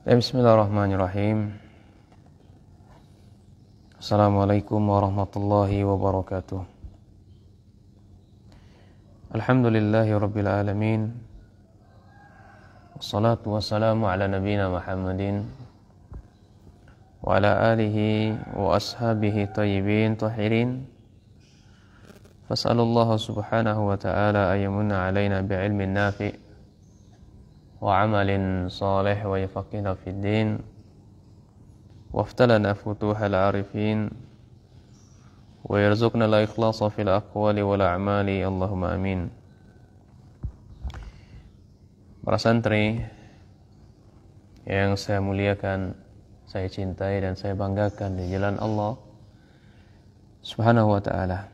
Bismillahirrahmanirrahim. Assalamualaikum warahmatullahi wabarakatuh. Alhamdulillahi rabbil alamin. Wassalatu wassalamu ala nabiyyina Muhammadin wa ala alihi wa ashabihi tayyibin tahirin. Fas'alullah subhanahu wa ta'ala ayyamunna alaina bi'ilmin nafi' wa amalin salih wa yafaqihna fid din waftalana futuhal arifin wa yarzuqna la ikhlasa fil aqwali wal a'mali Allahumma amin. Para santri yang saya muliakan, saya cintai dan saya banggakan di jalan Allah Subhanahu wa ta'ala.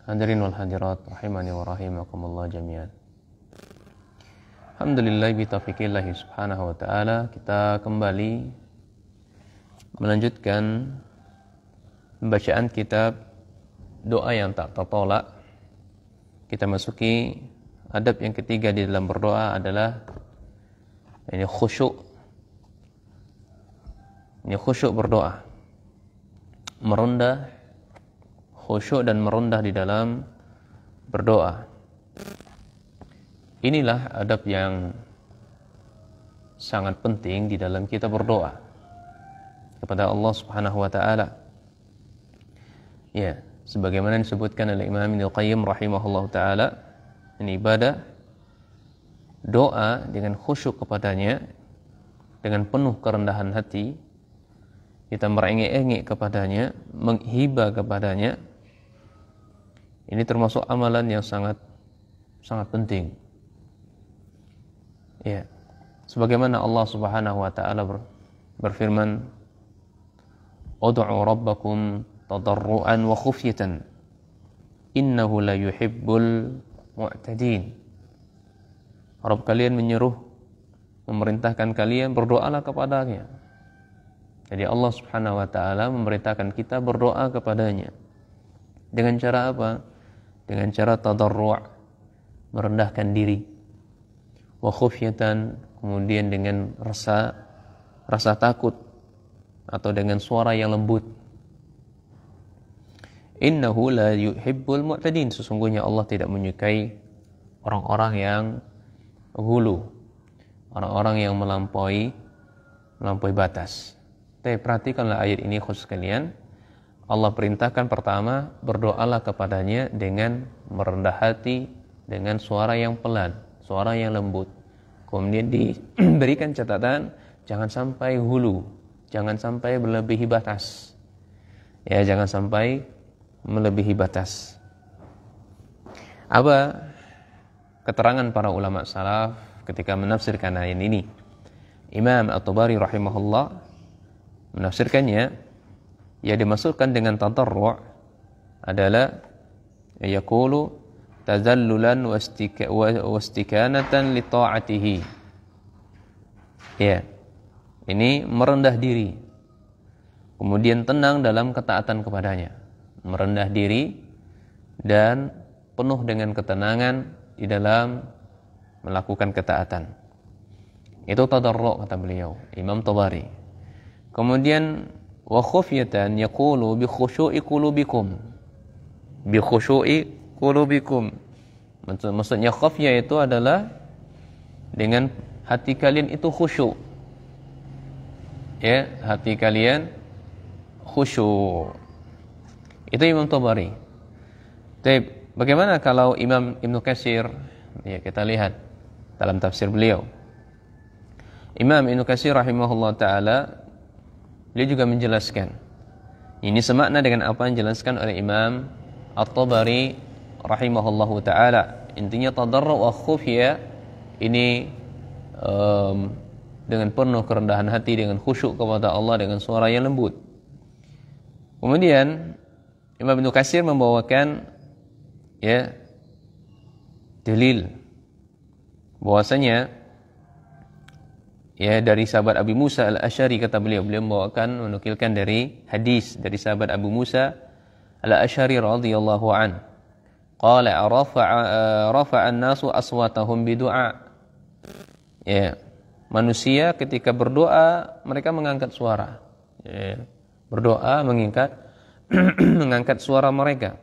Hadirin wal hadirat rahimani wa rahimakumullah jami'an. Alhamdulillah bitaufiqillahi subhanahu wa ta'ala, kita kembali melanjutkan pembacaan kitab doa yang tak tertolak. Kita masuki adab yang ketiga di dalam berdoa adalah ini khusyuk. Ini khusyuk berdoa, merendah, khusyuk dan merendah di dalam berdoa. Inilah adab yang sangat penting di dalam kita berdoa kepada Allah Subhanahu wa ta'ala. Ya, sebagaimana disebutkan oleh Imam Ibnu Qayyim rahimahullahu ta'ala, ini ibadah doa dengan khusyuk kepadanya, dengan penuh kerendahan hati, kita merengek-engek kepadanya, menghibah kepadanya. Ini termasuk amalan yang sangat penting. Ya, sebagaimana Allah Subhanahu wa ta'ala berfirman, "Ud'u rabbakum tadarruan wa khufyatan, innahu la yuhibbul mu'tadin." Rabb kalian memerintahkan kalian berdoalah kepadanya. Jadi Allah Subhanahu wa ta'ala memerintahkan kita berdoa kepadanya. Dengan cara apa? Dengan cara tadarru', merendahkan diri. Wa khufyatan, kemudian dengan rasa takut atau dengan suara yang lembut. Innahu la yuhibbul mu'tadin, sesungguhnya Allah tidak menyukai orang-orang yang ghulu, orang-orang yang melampaui batas. Tapi perhatikanlah ayat ini khusus kalian. Allah perintahkan pertama, berdoalah kepadanya dengan merendah hati, dengan suara yang pelan, suara yang lembut. Kemudian diberikan catatan, jangan sampai hulu, jangan sampai melebihi batas. Ya, jangan sampai melebihi batas. Apa keterangan para ulama salaf ketika menafsirkan ayat ini? Imam At-Tabari rahimahullah menafsirkannya, ya dimaksudkan dengan tadarru' adalah yaqulu tazallulan wastikanatan li ta'atihi. Ya. Ini merendah diri. Kemudian tenang dalam ketaatan kepadanya. Merendah diri dan penuh dengan ketenangan di dalam melakukan ketaatan. Itu tadarru' kata beliau, Imam Tabari. Kemudian wa khufyatan yaqulu bi khushu'i qulubikum. Bi khushu'i qulubikum. Maksudnya khafya itu adalah dengan hati kalian itu khusyuk. Ya, hati kalian khusyuk. Itu Imam Tabari. Tapi bagaimana kalau Imam Ibnu Katsir? Ya, kita lihat dalam tafsir beliau. Imam Ibnu Katsir rahimahullah taala, beliau juga menjelaskan. Ini semakna dengan apa yang dijelaskan oleh Imam At-Tabari rahimahullahu ta'ala. Intinya tadarru' wa khufya ini dengan penuh kerendahan hati, dengan khusyuk kepada Allah, dengan suara yang lembut. Kemudian Imam Ibnu Katsir membawakan ya dalil bahwasanya ya dari sahabat Abu Musa Al-Asy'ari, kata beliau membawakan, menukilkan dari hadis dari sahabat Abu Musa Al-Asy'ari radhiyallahu an. Qala rafa'a an-nasu aswatahum bidu'a. Ya. manusia ketika berdoa mereka mengangkat suara. Berdoa mengangkat suara mereka.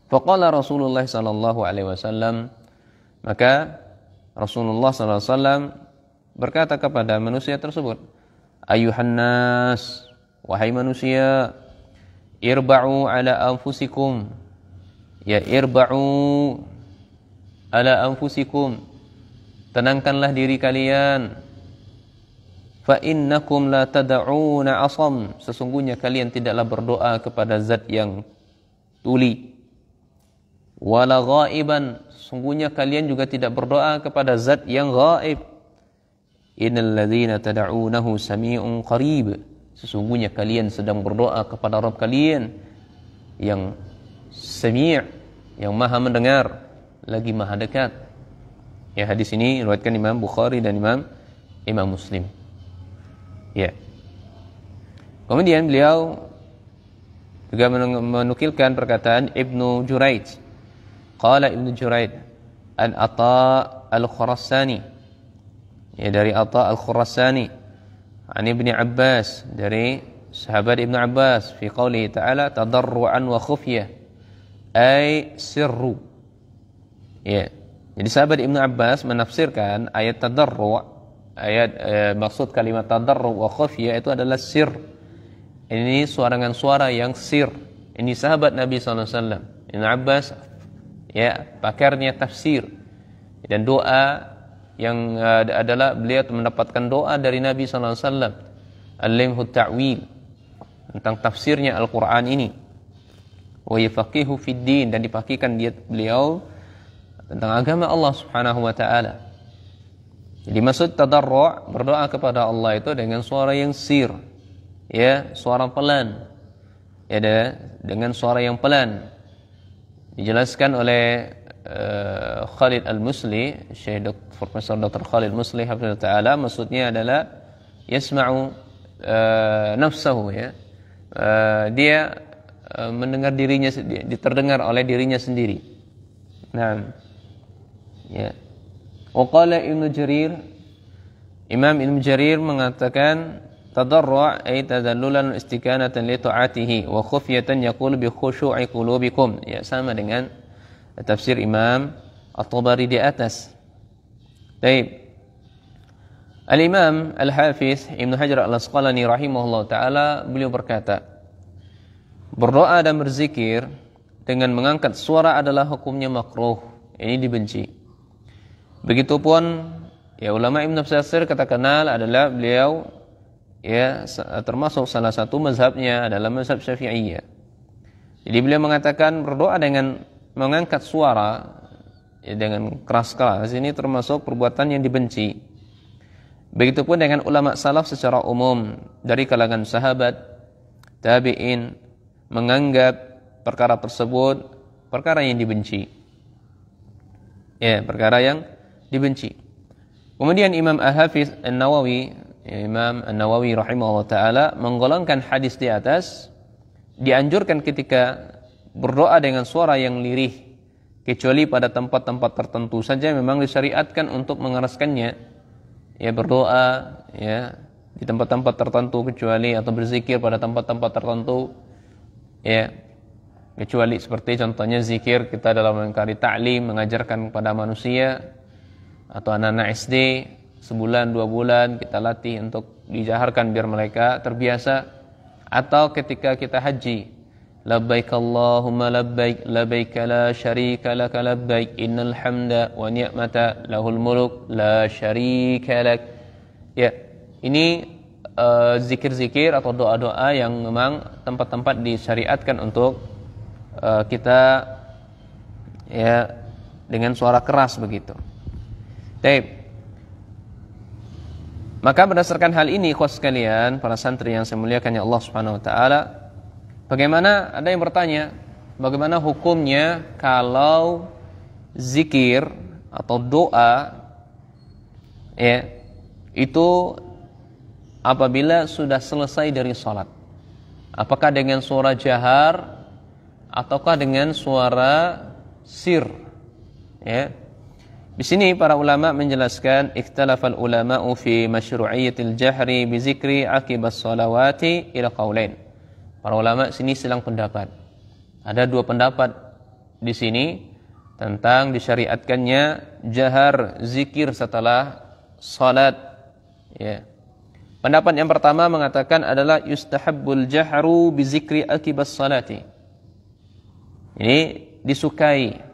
Faqala Rasulullah sallallahu alaihi wasallam, maka Rasulullah sallallahu alaihi wasallam berkata kepada manusia tersebut, ayuhan nas, wahai manusia, irba'u ala anfusikum, ya irba'u ala anfusikum, tenangkanlah diri kalian, fa innakum la tad'una asam, sesungguhnya kalian tidaklah berdoa kepada zat yang tuli, wala ghaiban, sesungguhnya kalian juga tidak berdoa kepada zat yang gaib. Innal ladzina tad'unahu sami'un qarib, sesungguhnya kalian sedang berdoa kepada Rabb kalian yang sami', yang maha mendengar lagi maha dekat. Ya, hadis ini diriwayatkan Imam Bukhari dan Imam Muslim. Ya. Kemudian beliau juga menukilkan perkataan Ibnu Juraij. Qala Ibnu Juraij an Atha al-Khurasani, ya dari Atha al-Khurasani, an Ibnu Abbas, dari sahabat Ibnu Abbas, fi qouli ta'ala tadarruan wa khufyah, ay sirru. Ya. Jadi sahabat Ibnu Abbas menafsirkan ayat tadarru', maksud kalimat tadarru' wa khufyah itu adalah sir. Ini suara yang sir. Ini sahabat Nabi sallallahu alaihi wasallam. Ibnu Abbas, ya, pakarnya tafsir dan doa, yang adalah beliau mendapatkan doa dari Nabi sallallahu alaihi wasallam, alimhu ta'wil, tentang tafsirnya Al-Qur'an ini, wa yafaqihu fid din, dan dipakihkan beliau tentang agama Allah Subhanahu wa taala. Jadi maksud tadarru', berdoa kepada Allah itu dengan suara yang sir, ya, suara pelan, ya, dengan suara yang pelan. Dijelaskan oleh Khalid Al-Musli, Syekh Profesor Dr. Khalid Musli hafizahullah taala, maksudnya adalah yasma'u nafsahu, ya. Dia mendengar dirinya, terdengar oleh dirinya sendiri. Nah, ya. Wa qala Ibnu Jarir, Imam Ibnu Jarir mengatakan tadarru' ay tadallulan istiqanatan li ta'atihi wa khufyatan yaqulu bi khushu'i qulubikum, ya, sama dengan tafsir Imam At-Tabari di atas. Baik. Al-Imam Al-Hafiz Ibnu Hajar Al-Asqalani rahimahullah taala, beliau berkata, berdoa dan berzikir dengan mengangkat suara adalah hukumnya makruh, ini dibenci. Begitupun, ya, ulama Ibnu Katsir kata kenal adalah beliau, ya, termasuk salah satu mazhabnya adalah mazhab Syafi'iyah. Jadi beliau mengatakan berdoa dengan mengangkat suara, ya, dengan keras-keras, ini termasuk perbuatan yang dibenci. Begitupun dengan ulama salaf secara umum dari kalangan sahabat, tabi'in, menganggap perkara tersebut perkara yang dibenci. Ya, perkara yang dibenci. Kemudian Imam Al-Hafiz An-Nawawi, Imam An-Nawawi rahimahullah taala menggolongkan hadis di atas, dianjurkan ketika berdoa dengan suara yang lirih, kecuali pada tempat-tempat tertentu saja memang disyariatkan untuk mengeraskannya, ya, berdoa, ya, di tempat-tempat tertentu kecuali, atau berzikir pada tempat-tempat tertentu, ya, kecuali seperti contohnya zikir kita dalam mengingkari ta'lim, mengajarkan kepada manusia atau anak-anak SD, sebulan 2 bulan kita latih untuk dijaharkan biar mereka terbiasa. Atau ketika kita haji, labbaik Allahumma labbaik, labbaik la syarika laka labbaik, innal hamda wa ni'mata lahul muluk la syarika lak. Ya, ini zikir-zikir atau doa-doa yang memang tempat-tempat disyariatkan untuk kita, ya, dengan suara keras begitu. Baik. Maka berdasarkan hal ini, ikhwas sekalian, para santri yang saya muliakan ya Allah Subhanahu wa taala, bagaimana, ada yang bertanya, bagaimana hukumnya kalau zikir atau doa, ya, itu apabila sudah selesai dari salat? Apakah dengan suara jahar ataukah dengan suara sir? Ya. Di sini para ulama menjelaskan ikhtalafal ulama'u fi masyru'iyyatil jahri bi zikri aqibas shalawati ila qaulain. Para ulama sini silang pendapat. Ada dua pendapat di sini tentang disyariatkannya jahar zikir setelah salat, ya. Pendapat yang pertama mengatakan adalah yustahabbul jahru bi zikri aqibas salati. Ini disukai.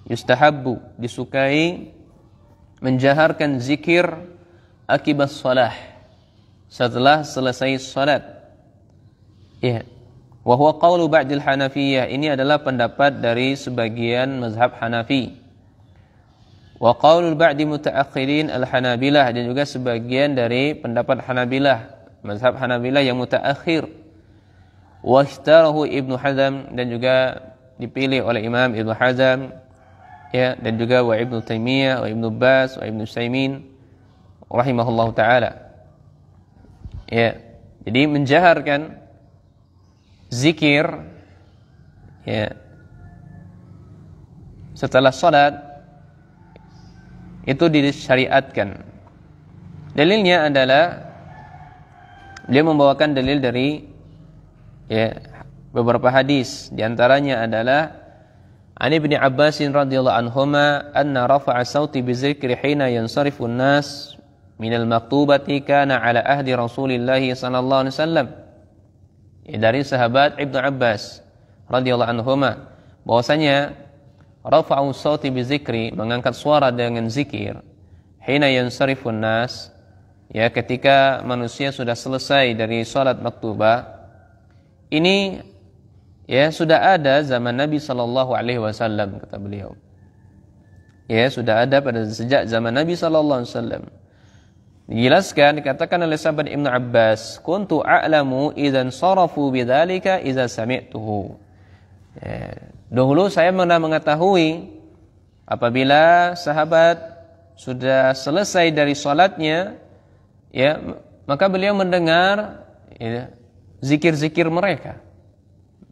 Yustahabbu, disukai menjaharkan zikir akibas salah, setelah selesai salat. Ya. Wa huwa qaulu ba'dil Hanafiyah. Ini adalah pendapat dari sebagian mazhab Hanafi. Wa qaulul ba'di mutaakhirin al-Hanabilah, dan juga sebagian dari pendapat Hanabilah, mazhab Hanabilah yang mutaakhir. Wa ikhtarahu Ibnu Hazm, dan juga dipilih oleh Imam Ibnu Hazm, ya, dan juga wa Ibnu Taimiyah, wa Ibnu Baz, wa Ibnu Utsaimin rahimahullahu taala. Ya, jadi menjaharkan zikir, ya, setelah salat itu disyariatkan. Dalilnya adalah dia membawakan dalil dari, ya, beberapa hadis. Di antaranya adalah An Ibnu Abbas radhiyallahu anhuma anna rafa'a sauti bizikri hina yansarifu an-nas minal maktubati kana ala ahdi Rasulillah sallallahu alaihi wasallam. Dari sahabat Ibnu Abbas radhiyallahu anhuma bahwasanya rafa'u sauti bizikri, mengangkat suara dengan zikir, hina yansarifu an-nas, ya, ketika manusia sudah selesai dari salat maktubah. Ini, ya, sudah ada zaman Nabi sallallahu alaihi wasallam, kata beliau. Ya, sudah ada pada sejak zaman Nabi sallallahu alaihi wasallam. Dijelaskan, dikatakan oleh sahabat Ibnu Abbas, kuntu a'lamu idzan sarafu bidzalika idza sami'tuhu. Ya, dahulu saya pernah mengetahui apabila sahabat sudah selesai dari salatnya, ya, maka beliau mendengar, ya, zikir-zikir mereka.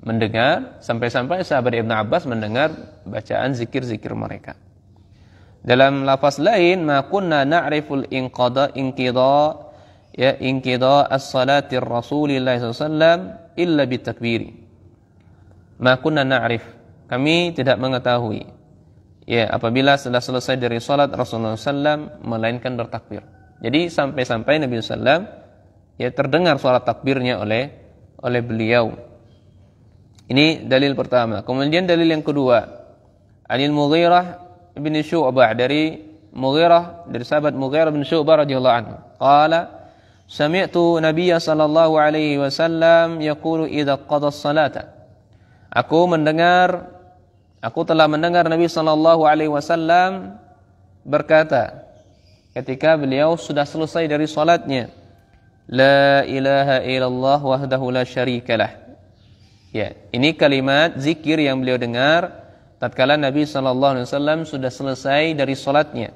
Mendengar, sampai-sampai sahabat Ibnu Abbas mendengar bacaan zikir-zikir mereka. Dalam lafaz lain, ma kunna na'riful inqida as-salati Rasulillah sallallahu alaihi wasallam illa bitakbiri. Ma kunna na'rif, kami tidak mengetahui, ya, apabila sudah selesai dari salat Rasulullah sallallahu melainkan bertakbir. Jadi sampai-sampai Nabi sallallahu, ya, terdengar suara takbirnya oleh beliau. Ini dalil pertama. Kemudian dalil yang kedua, Anil Mughirah bin Syu'bah, dari Mughirah, dari sahabat Mughirah bin Syu'bah radhiyallahu anhu. Qala sami'tu Nabiyya sallallahu alaihi wasallam yaqulu idza qada as-salata. Aku telah mendengar Nabi sallallahu alaihi wasallam berkata ketika beliau sudah selesai dari salatnya, la ilaha illallah wahdahu la syarikalah. Ya, ini kalimat zikir yang beliau dengar tatkala Nabi sallallahu alaihi wasallam sudah selesai dari salatnya.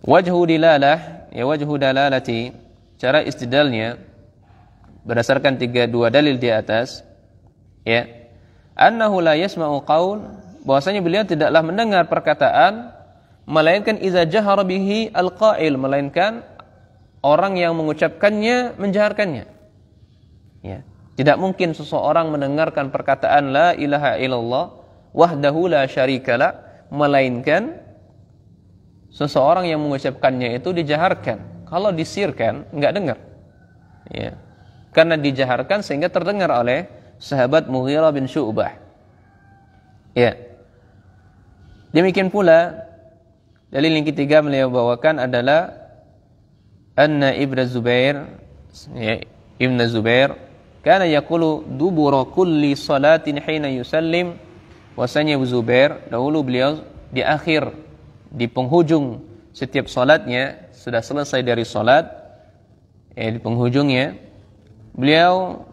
Wajhu dilalah, ya, wajhu dalalati, cara istidlalnya berdasarkan dua dalil di atas, ya, annahu la yasma'u qaul, bahwasanya beliau tidaklah mendengar perkataan melainkan iza jahara bihi alqa'il, melainkan orang yang mengucapkannya menjaharkannya. Ya. Tidak mungkin seseorang mendengarkan perkataan la ilaha illallah wahdahu la syarikalah melainkan seseorang yang mengucapkannya itu dijaharkan. Kalau disirkan enggak dengar. Ya. Karena dijaharkan sehingga terdengar oleh sahabat Mughirah bin Syu'bah. Ya. Demikian pula dalil yang ketiga beliau bawakan adalah anna Ibnu Zubair, ya, Ibnu Zubair kana yaqulu dubura kulli salatin hina yusallim. Wasanya Abu Zubair dahulu beliau di akhir, di penghujung setiap salatnya, sudah selesai dari salat, di penghujungnya beliau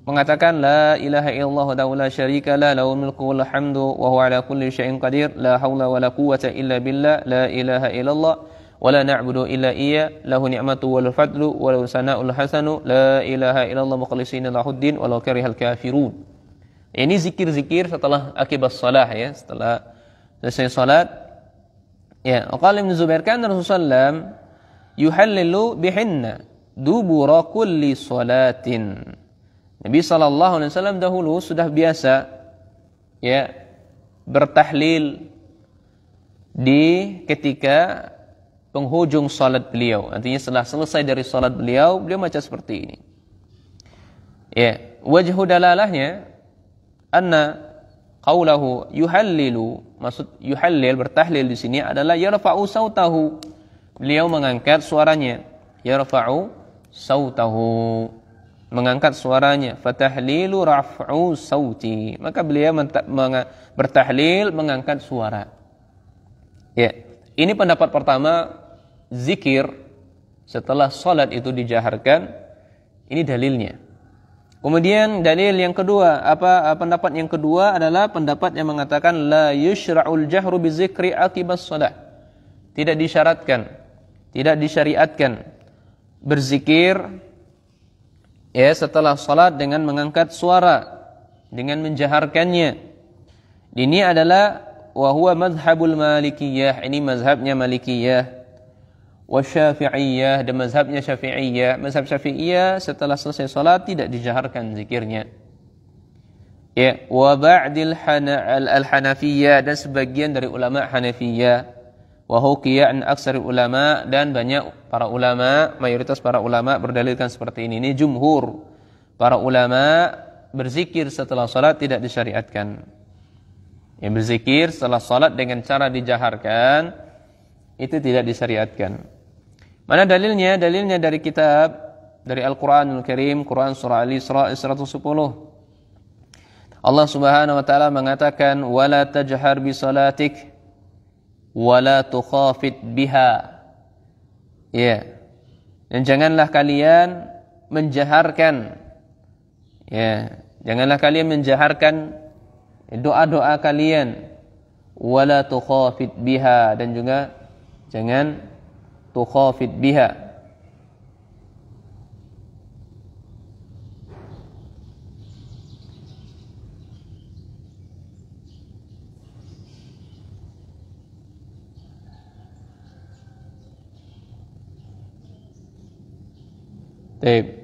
mengatakan la ilaha illallah wa la syarika la lahul mulku wal hamdu wa huwa ala kulli syai'in qadir la haula wa la quwwata illa billah la ilaha illallah wa la na'budu illa iya lahu ni'matu wal fadlu wa lahu sana'ul hasanu la ilaha illallah mukhlishina lahuddin walau karihal kafirun. Ini zikir-zikir setelah akibas salah, ya, setelah selesai salat, Ya, qala Ibnu Zubair kan Rasulullah SAW yuhallilu bihinna dubura kulli salatin. Nabi sallallahu alaihi wasallam dahulu sudah biasa ya bertahlil di ketika penghujung salat beliau. Artinya setelah selesai dari salat beliau baca seperti ini. Ya, wajhu dalalahnya anna qaulahu yuhallilu, maksud yuhallil bertahlil di sini adalah yarfa'u sautahu. Beliau mengangkat suaranya. Yarfa'u sautahu, mengangkat suaranya. Fatahlilu raf'u sauti. Maka beliau bertahlil mengangkat suara. Ya, ini pendapat pertama, zikir setelah salat itu dijaharkan. Ini dalilnya. Kemudian dalil yang kedua, pendapat yang kedua adalah pendapat yang mengatakan la yushra'ul jahru bizikri aqibas shalah. Tidak disyaratkan, tidak disyariatkan berzikir ya setelah salat dengan mengangkat suara, dengan menjaharkannya. Ini adalah wa huwa madhhabul malikiyah, ini mazhabnya malikiyah. Wa syafi'iyah, dan mazhabnya syafi'iyah. Mazhab syafi'iyah setelah selesai salat tidak dijaharkan zikirnya. Ya, wa ba'dil al-hanafiyah, dan sebagian dari ulama Hanafiyah. Wa huqiya an aksari ulama, dan banyak para ulama, mayoritas para ulama berdalilkan seperti ini. Ini jumhur para ulama berzikir setelah salat tidak disyariatkan. Yang berzikir setelah salat dengan cara dijaharkan itu tidak disyariatkan. Mana dalilnya? Dalilnya dari kitab, dari Al-Quranul Karim, Quran Surah Al-Isra 110. Allah Subhanahu wa taala mengatakan wala tajhar bi salatik wala tukhafit biha. Ya. Dan janganlah kalian menjaharkan, ya, janganlah kalian menjaharkan doa-doa kalian, wala tukhafit biha, dan juga jangan tukhafit biha. Baik.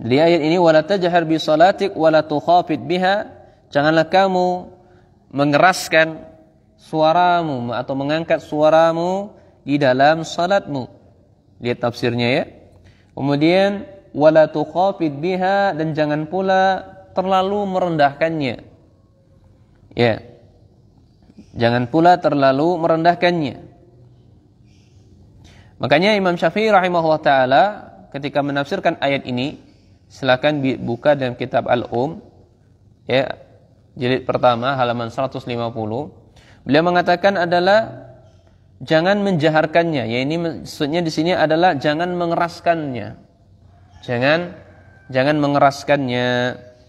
Di ayat ini wala tajhar bi salatik wala tukhafit biha, janganlah kamu mengeraskan suaramu atau mengangkat suaramu di dalam salatmu. Lihat tafsirnya ya. Kemudian wala tukhafit biha, dan jangan pula terlalu merendahkannya. Ya. Jangan pula terlalu merendahkannya. Makanya Imam Syafi'i rahimahullah taala ketika menafsirkan ayat ini, silakan buka dalam kitab Al-Um ya, jilid pertama halaman 150. Beliau mengatakan adalah jangan menjaharkannya. Ya, ini maksudnya di sini adalah jangan mengeraskannya. Jangan mengeraskannya,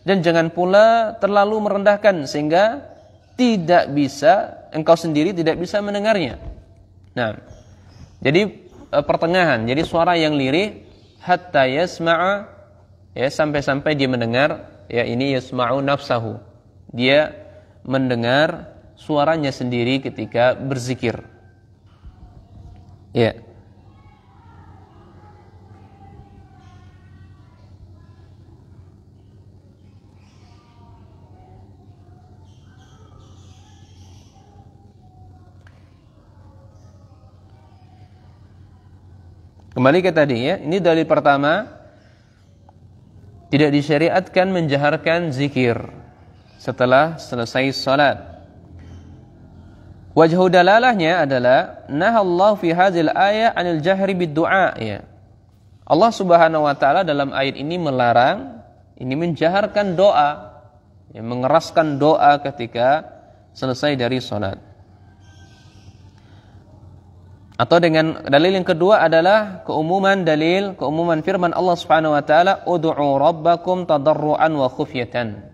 dan jangan pula terlalu merendahkan sehingga engkau sendiri tidak bisa mendengarnya. Nah, jadi pertengahan, jadi suara yang lirih hatta yasma'a, ya, sampai-sampai dia mendengar, ya, ini yasma'u nafsahu. Dia mendengar suaranya sendiri ketika berzikir. Ya. Kembali ke tadi ya, ini dalil pertama, tidak disyariatkan menjaharkan zikir setelah selesai salat. Wajhu dalalahnya adalah nahallahu fi hadzal ayah 'anil jahri bid-du'a ya. Allah Subhanahu wa taala dalam ayat ini melarang ini menjaharkan doa, ya, mengeraskan doa ketika selesai dari salat. Atau dengan dalil yang kedua adalah keumuman firman Allah Subhanahu wa taala ud'u rabbakum tadarruan wa khufyatan.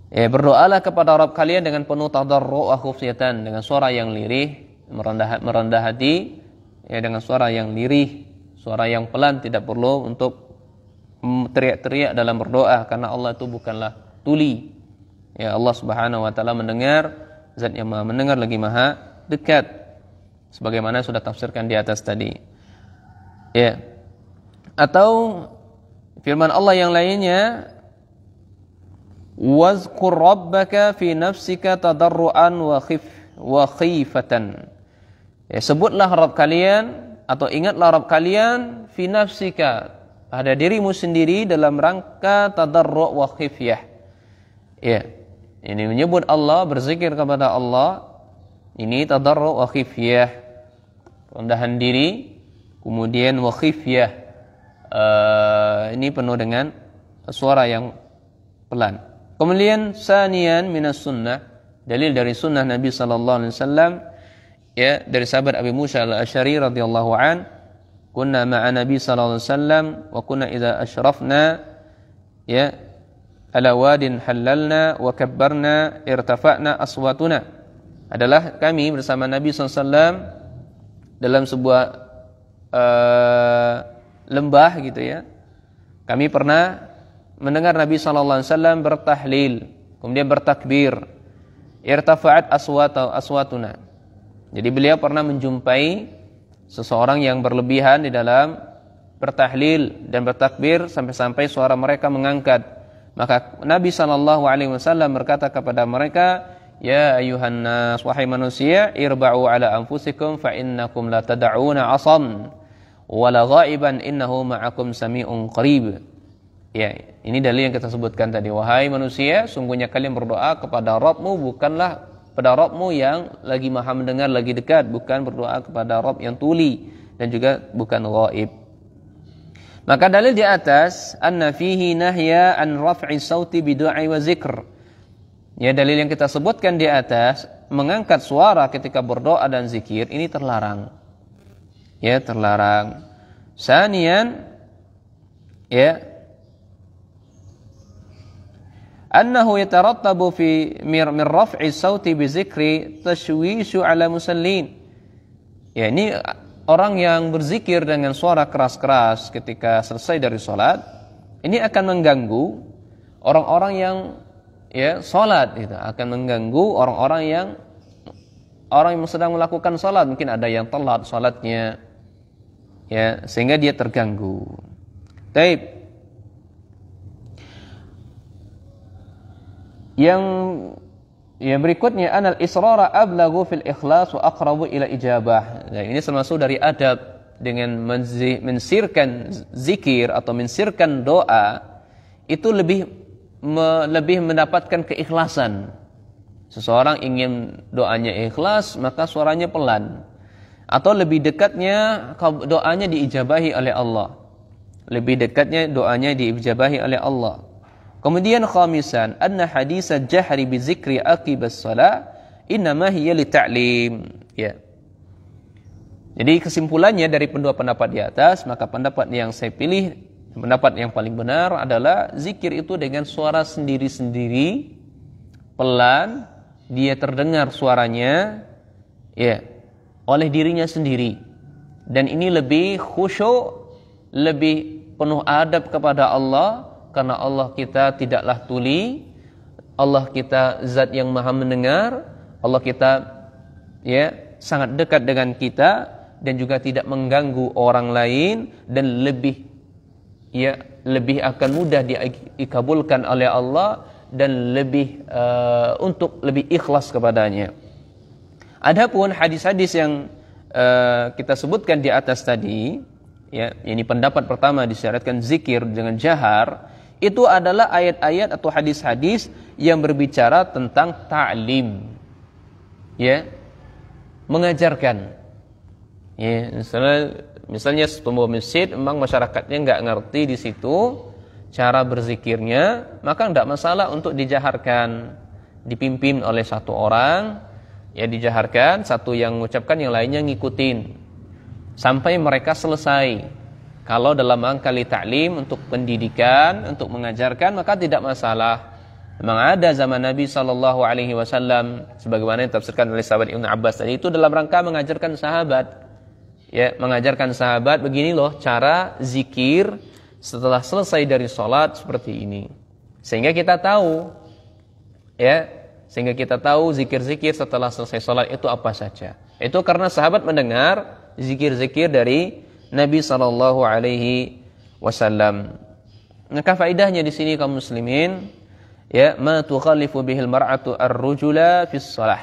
Ya, berdoalah kepada Rabb kalian dengan penuh tadarru' wa khufyatan, dengan suara yang lirih, merendah hati, ya, dengan suara yang lirih, suara yang pelan, tidak perlu untuk teriak-teriak dalam berdoa karena Allah itu bukanlah tuli. Ya, Allah Subhanahu wa taala mendengar, zat yang Maha mendengar lagi Maha dekat. sebagaimana sudah tafsirkan di atas tadi. Ya. Atau firman Allah yang lainnya, wazkur rabbaka fi nafsika tadarruan wa khifatan. Ya, sebutlah Rabb kalian atau ingatlah Rabb kalian fi nafsika, pada dirimu sendiri dalam rangka tadarru' wa khifyah. Ya. Ini menyebut Allah, berzikir kepada Allah. Ini tadarru' wa khifyah. Rendahan diri, kemudian wa khifyah. Ini penuh dengan suara yang pelan. Kemudian sanian minas sunnah, dalil dari sunnah Nabi sallallahu alaihi wasallam, ya, dari sahabat Abi Musa al-Asy'ari radhiyallahu an, kunna ma'a Nabi sallallahu alaihi wasallam wa kunna idza asyrafna, ya, ala wadin halalna wa kabbarna irtafa'na aswatuna. Adalah kami bersama Nabi sallallahu alaihi wasallam dalam sebuah lembah gitu ya. Kami pernah mendengar Nabi sallallahu alaihi wasallam bertahlil, kemudian bertakbir. Irtafa'at aswatuna. Jadi beliau pernah menjumpai seseorang yang berlebihan di dalam bertahlil dan bertakbir sampai-sampai suara mereka mengangkat. Maka Nabi sallallahu alaihi wasallam berkata kepada mereka, ya ayuhan nas, wahai manusia, irba'u ala anfusikum fa innakum la tad'una 'asan wala ghaiban innahu ma'akum sami'un qarib. Ya, ini dalil yang kita sebutkan tadi. Wahai manusia, sungguhnya kalian berdoa kepada Rabbmu, bukanlah pada Rabbmu yang lagi maha mendengar, lagi dekat, bukan berdoa kepada Rabb yang tuli dan juga bukan ghaib. Maka dalil di atas anna fihi nahya an raf'i sauti bidu'i wa zikr. Ya, dalil yang kita sebutkan di atas, mengangkat suara ketika berdoa dan zikir ini terlarang. Ya, terlarang. Sanian, ya, annahu yatarattabu fi min raf'i sauti bi zikri tashwishu ala musallin. Ya, ini orang yang berzikir dengan suara keras-keras ketika selesai dari salat, ini akan mengganggu orang-orang yang ya salat gitu, akan mengganggu orang yang sedang melakukan salat, mungkin ada yang telat salatnya. Ya, sehingga dia terganggu. Baik. Yang berikutnya anal israra ablagu fil ikhlas wa aqrabu ila ijabah. Nah, ini termasuk dari adab dengan mensirkan zikir atau mensirkan doa, itu lebih mendapatkan keikhlasan. Seseorang ingin doanya ikhlas, maka suaranya pelan. Atau lebih dekatnya doanya diijabahi oleh Allah. Lebih dekatnya doanya diijabahi oleh Allah. Kemudian khamisan, anna hadis jahri bi zikri aqibas shalah innama hiya li ta'lim. Ya. Jadi kesimpulannya dari kedua pendapat di atas, maka pendapat yang saya pilih, pendapat yang paling benar adalah zikir itu dengan suara sendiri-sendiri, pelan, dia terdengar suaranya, ya, oleh dirinya sendiri. Dan ini lebih khusyuk, lebih penuh adab kepada Allah, karena Allah kita tidaklah tuli, Allah kita zat yang maha mendengar, Allah kita ya sangat dekat dengan kita dan juga tidak mengganggu orang lain, dan lebih akan mudah dikabulkan oleh Allah dan lebih untuk lebih ikhlas kepadanya. Adapun hadis-hadis yang kita sebutkan di atas tadi, ya, ini pendapat pertama disyaratkan zikir dengan jahar, itu adalah ayat-ayat atau hadis-hadis yang berbicara tentang ta'lim, ya, mengajarkan. Ya, misalnya sebuah masjid memang masyarakatnya nggak ngerti di situ cara berzikirnya, maka tidak masalah untuk dijaharkan, dipimpin oleh satu orang, ya, dijaharkan, satu yang mengucapkan, yang lainnya ngikutin sampai mereka selesai. Kalau dalam rangka li ta'lim, untuk pendidikan, untuk mengajarkan, maka tidak masalah. Memang ada zaman Nabi sallallahu alaihi wasallam, sebagaimana yang ditafsirkan oleh sahabat Ibnu Abbas tadi, itu dalam rangka mengajarkan sahabat. Ya, mengajarkan sahabat, begini loh cara zikir setelah selesai dari salat seperti ini. Sehingga kita tahu, ya, sehingga kita tahu zikir-zikir setelah selesai salat itu apa saja. Itu karena sahabat mendengar zikir-zikir dari Nabi sallallahu alaihi wasallam. Maka faedahnya di sini kaum muslimin, ya, ma tukhalifu bihil mar'atu ar-rujula fis shalah.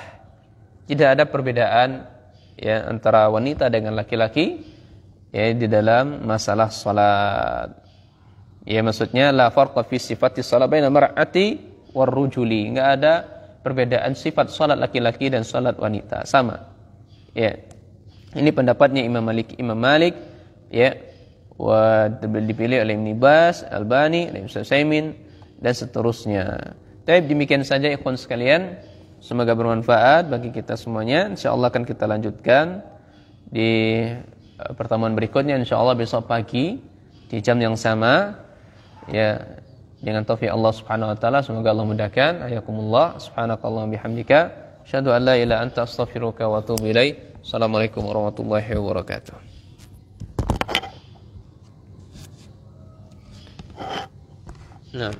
Tidak ada perbedaan, ya, antara wanita dengan laki-laki, ya, di dalam masalah salat. Ya, maksudnya la farqa fi sifati shalah baina mar'ati war rujuli. Enggak ada perbedaan sifat salat laki-laki dan salat wanita, sama. Ya. Ini pendapatnya Imam Malik, ya, dipilih oleh Ibn Baz, Albani, Ibn Utsaimin dan seterusnya. Tapi demikian saja ikhwan sekalian, semoga bermanfaat bagi kita semuanya. Insyaallah akan kita lanjutkan di pertemuan berikutnya, insyaallah besok pagi di jam yang sama, ya, dengan taufik Allah Subhanahu wa taala. Semoga Allah mudahkan. Hayakumullah, subhanakallahumma bihamdika, asyhadu an la ilaha illa anta astaghfiruka wa atubu ilaik. Assalamualaikum warahmatullahi wabarakatuh. Nah.